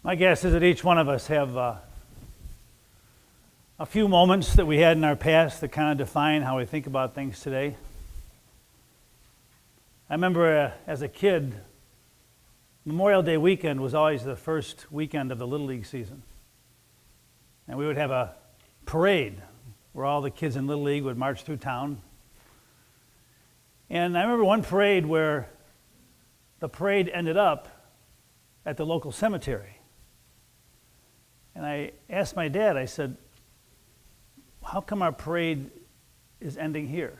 My guess is that each one of us have a few moments that we had in our past that kind of define how we think about things today. I remember as a kid, Memorial Day weekend was always the first weekend of the Little League season. And we would have a parade where all the kids in Little League would march through town. And I remember one parade where the parade ended up at the local cemetery. And I asked my dad, I said, how come our parade is ending here?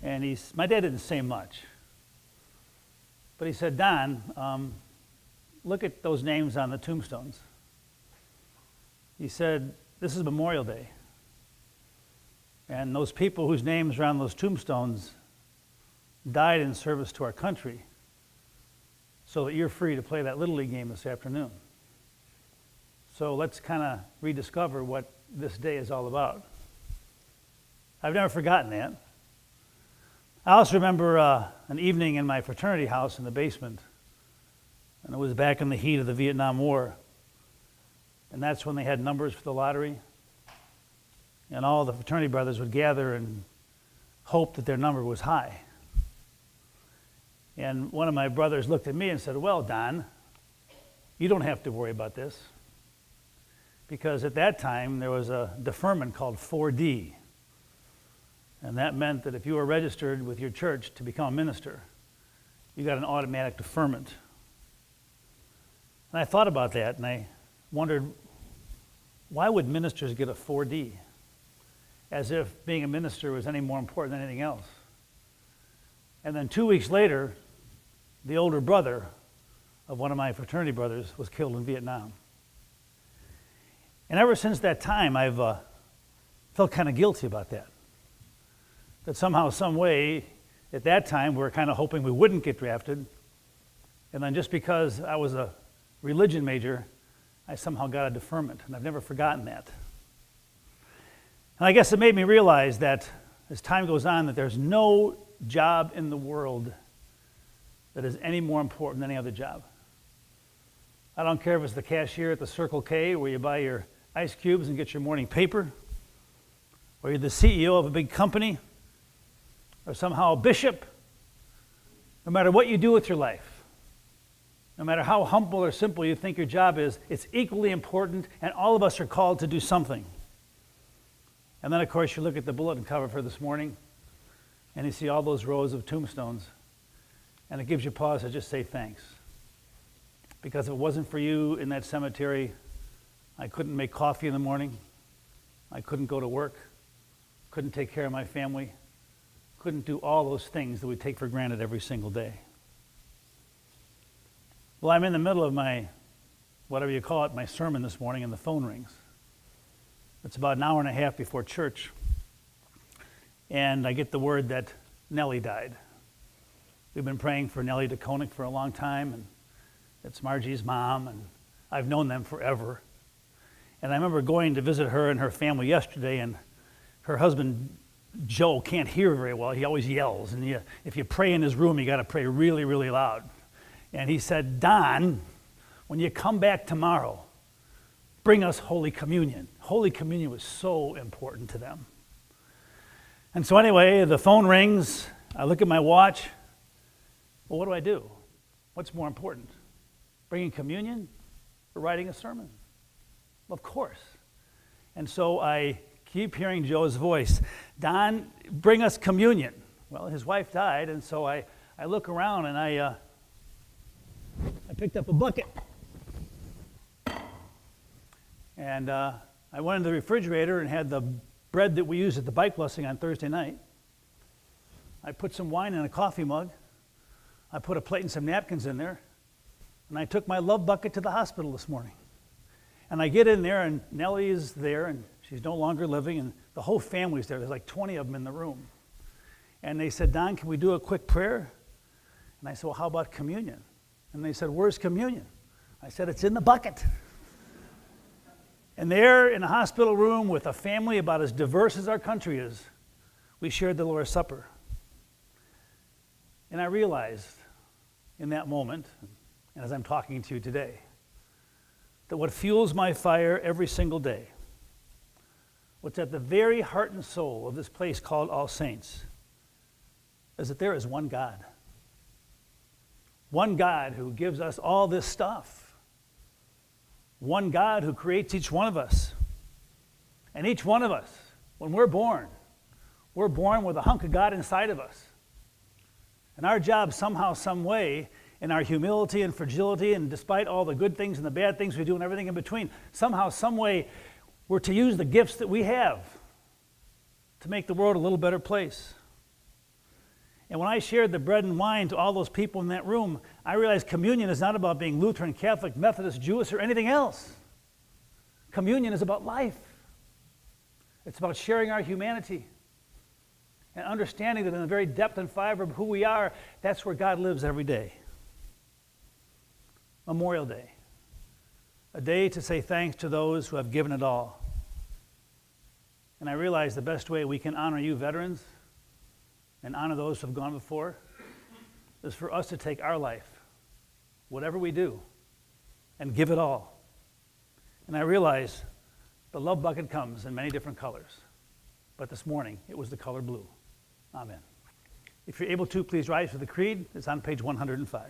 And my dad didn't say much. But he said, Don, look at those names on the tombstones. He said, this is Memorial Day. And those people whose names are on those tombstones died in service to our country so that you're free to play that Little League game this afternoon. So let's kind of rediscover what this day is all about. I've never forgotten that. I also remember an evening in my fraternity house in the basement, and it was back in the heat of the Vietnam War, and that's when they had numbers for the lottery, and all the fraternity brothers would gather and hope that their number was high. And one of my brothers looked at me and said, well, Don, you don't have to worry about this. Because at that time, there was a deferment called 4D. And that meant that if you were registered with your church to become a minister, you got an automatic deferment. And I thought about that, and I wondered, why would ministers get a 4D? As if being a minister was any more important than anything else. And then 2 weeks later, the older brother of one of my fraternity brothers was killed in Vietnam. And ever since that time, I've felt kind of guilty about that. That somehow, some way, at that time, we were kind of hoping we wouldn't get drafted. And then just because I was a religion major, I somehow got a deferment. And I've never forgotten that. And I guess it made me realize that as time goes on, that there's no job in the world that is any more important than any other job. I don't care if it's the cashier at the Circle K where you buy your ice cubes and get your morning paper, or you're the CEO of a big company, or somehow a bishop. No matter what you do with your life, no matter how humble or simple you think your job is, it's equally important, and all of us are called to do something. And then, of course, you look at the bulletin cover for this morning, and you see all those rows of tombstones, and it gives you pause to just say thanks. Because if it wasn't for you in that cemetery, I couldn't make coffee in the morning, I couldn't go to work, couldn't take care of my family, couldn't do all those things that we take for granted every single day. Well, I'm in the middle of my, whatever you call it, my sermon this morning, and the phone rings. It's about an hour and a half before church, and I get the word that Nellie died. We've been praying for Nellie DeConick for a long time, and it's Margie's mom, and I've known them forever. And I remember going to visit her and her family yesterday, and her husband, Joe, can't hear very well. He always yells, and if you pray in his room, you got to pray really, really loud. And he said, Don, when you come back tomorrow, bring us Holy Communion. Holy Communion was so important to them. And so anyway, the phone rings. I look at my watch. Well, what do? What's more important? Bringing communion or writing a sermon? Of course. And so I keep hearing Joe's voice. Don, bring us communion. Well, his wife died, and so I look around, and I picked up a bucket. And I went into the refrigerator and had the bread that we used at the bike blessing on Thursday night. I put some wine in a coffee mug. I put a plate and some napkins in there. And I took my love bucket to the hospital this morning. And I get in there, and Nellie is there, and she's no longer living, and the whole family's there. There's like 20 of them in the room. And they said, Don, can we do a quick prayer? And I said, well, how about communion? And they said, where's communion? I said, it's in the bucket. And there in a hospital room with a family about as diverse as our country is, we shared the Lord's Supper. And I realized in that moment, and as I'm talking to you today, that what fuels my fire every single day, what's at the very heart and soul of this place called All Saints, is that there is one God. One God who gives us all this stuff. One God who creates each one of us. And each one of us, when we're born with a hunk of God inside of us. And our job somehow, some way, in our humility and fragility, and despite all the good things and the bad things we do and everything in between, somehow, some way, we're to use the gifts that we have to make the world a little better place. And when I shared the bread and wine to all those people in that room, I realized communion is not about being Lutheran, Catholic, Methodist, Jewish, or anything else. Communion is about life. It's about sharing our humanity and understanding that in the very depth and fiber of who we are, that's where God lives every day. Memorial Day, a day to say thanks to those who have given it all. And I realize the best way we can honor you veterans and honor those who have gone before is for us to take our life, whatever we do, and give it all. And I realize the love bucket comes in many different colors, but this morning it was the color blue. Amen. If you're able to, please rise for the creed. It's on page 105.